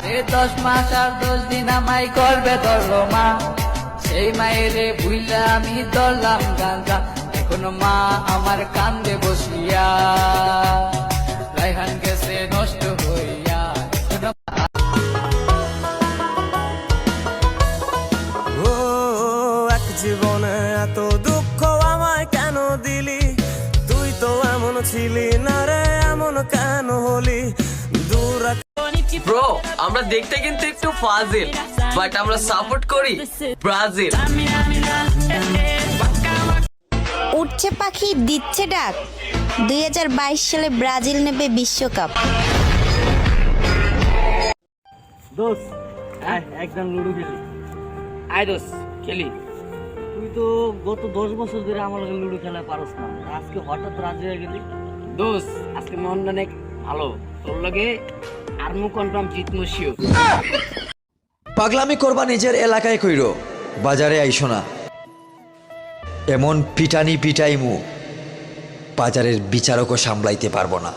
আরে 10 মাস আর 10 দিন আমায় করবে ধরলো মা, সেই মায়েরে ভুইলা আমি ধরলাম গাঁজা। এখন মা আমার কান্দে বসিয়া, রায়হান গেছে নষ্ট হইয়া। ও এক জীবনে এত দুঃখ আমায় কেন দিলি, তুই তো এমন ছিলি না রে, এমন কেন হলি দূর। ব্রো আমরা দেখতে কিন্তু একটু ফাজিল, বাট আমরা সাপোর্ট করি ব্রাজিল। উঠছে পাখি দিচ্ছে ডাক, 2022 সালে ব্রাজিল নেবে বিশ্বকাপ। দোস্ত একদম লুডো খেলি। আয় দোস খেলি। তুই তো গত 10 বছর ধরে আমার লগে লুডো খেলা পারস না, আজকে হঠাৎ রাজি হয়ে গেলি। দোস আজকে মন অনেক ভালো, তোর লগে আরমু কনফার্ম জিতমু শিওর। পাগলামি করবা নিজের এলাকায় কইরো, বাজারে আইসো না। এমন পিটানি পিটাইমু বাজারের বিচারকও সামলাইতে পারবো না।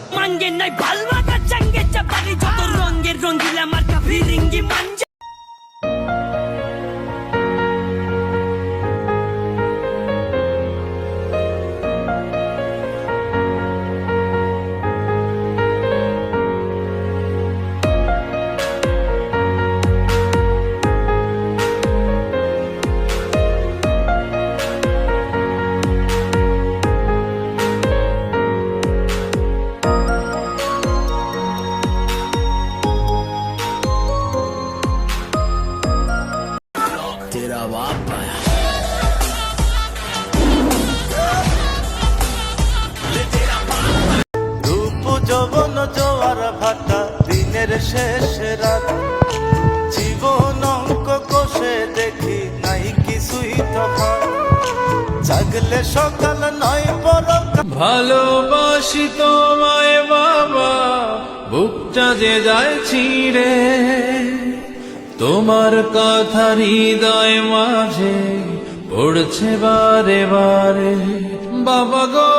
রূপ যৌবন জোয়ার ভাটা দিনের শেষ রাত, জীবন অঙ্ক কষে দেখি নাই কিছুই তফাৎ, জাগলে সকাল নয় বড়। ভালোবাসি তোমায় বাবা, বুকটা যে যায় ছিঁড়ে, তোমার কথা হৃদয় মাঝে পড়ছে বারে বারে বাবা গো।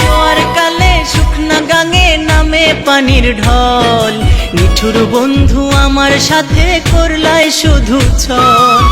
জোয়ার কালে শুকনা গাঙে নামে পানির ঢল, নিঠুর বন্ধু আমার সাথে করলাই শুধু ছল।